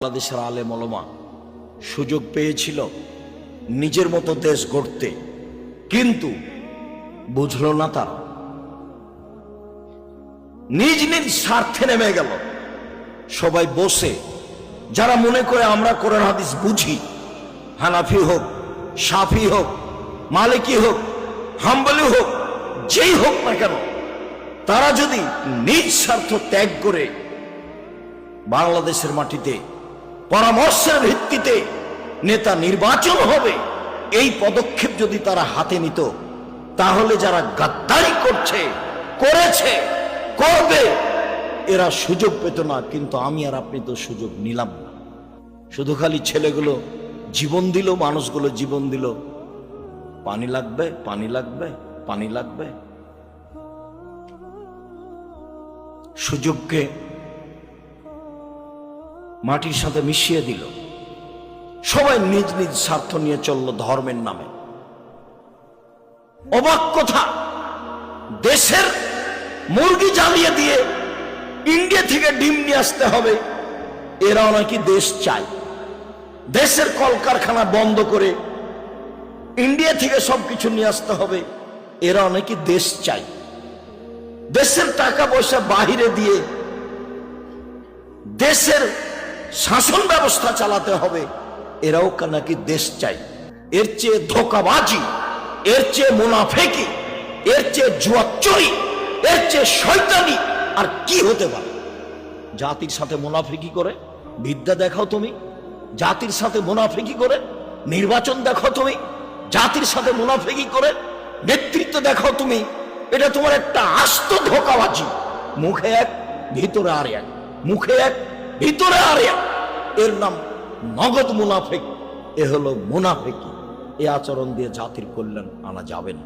বাংলাদেশের আলেম ওলামা সুযোগ পেয়েছিল নিজের মতো দেশ গড়তে, কিন্তু বুঝলো না তারা, নিজ নিজ স্বার্থে নেমে গেল। সবাই বসে যারা মনে করে আমরা কোরআন হাদিস বুঝি, হানাফি হোক, শাফি হোক, মালিকি হোক, হাম্বলি হোক, যেই হোক না কেন, তারা যদি নিজ স্বার্থ ত্যাগ করে বাংলাদেশের মাটিতে পরামর্শের ভিত্তিতে নেতা নির্বাচন হবে, এই পদক্ষেপ যদি তারা হাতে নিত, তাহলে যারা গাদ্দারি করছে, করেছে, করবে, এরা সুযোগ পেত না। কিন্তু আমি আর আপনি তো সুযোগ নিলাম না। শুধু খালি ছেলেগুলো জীবন দিল, মানুষগুলো জীবন দিল, পানি লাগবে, পানি লাগবে, পানি লাগবে। সুযোগকে মাটির সাথে মিশিয়ে দিল। সবাই নিজ নিজ স্বার্থ নিয়ে চলল ধর্মের নামে। অবাক কথা, দেশের মুরগি জ্বালিয়ে দিয়ে ইন্ডিয়া থেকে ডিম নিয়ে আসতে হবে, এরাও নাকি দেশ চায়। দেশের কলকারখানা বন্ধ করে ইন্ডিয়া থেকে সবকিছু নিয়ে আসতে হবে, এরাও নাকি দেশ চায়। দেশের টাকা পয়সা বাহিরে দিয়ে দেশের শাসন ব্যবস্থা চালাতে হবে, এরাও নাকি দেশ চাই। এর চেয়ে ধোঁকাবাজি, এর চেয়ে মুনাফেকি, এর চেয়ে জুয়াচুরি, এর চেয়ে শয়তানি আর কি হতে পারে? জাতির সাথে মুনাফেকি করে বিদ্যা দেখাও তুমি, জাতির সাথে মুনাফেকি করে নির্বাচন দেখাও তুমি, জাতির সাথে মুনাফেকি করে নেতৃত্ব দেখাও তুমি। এটা তোমার একটা আস্ত ধোঁকাবাজি। মুখে এক, ভিতরে আর এক, মুখে এক, ভিতরে আর এক। এর নাম নগদ মুনাফেক। এ হলো মুনাফেকি। এ আচরণ দিয়ে জাতির কল্যাণ আনা যাবে না।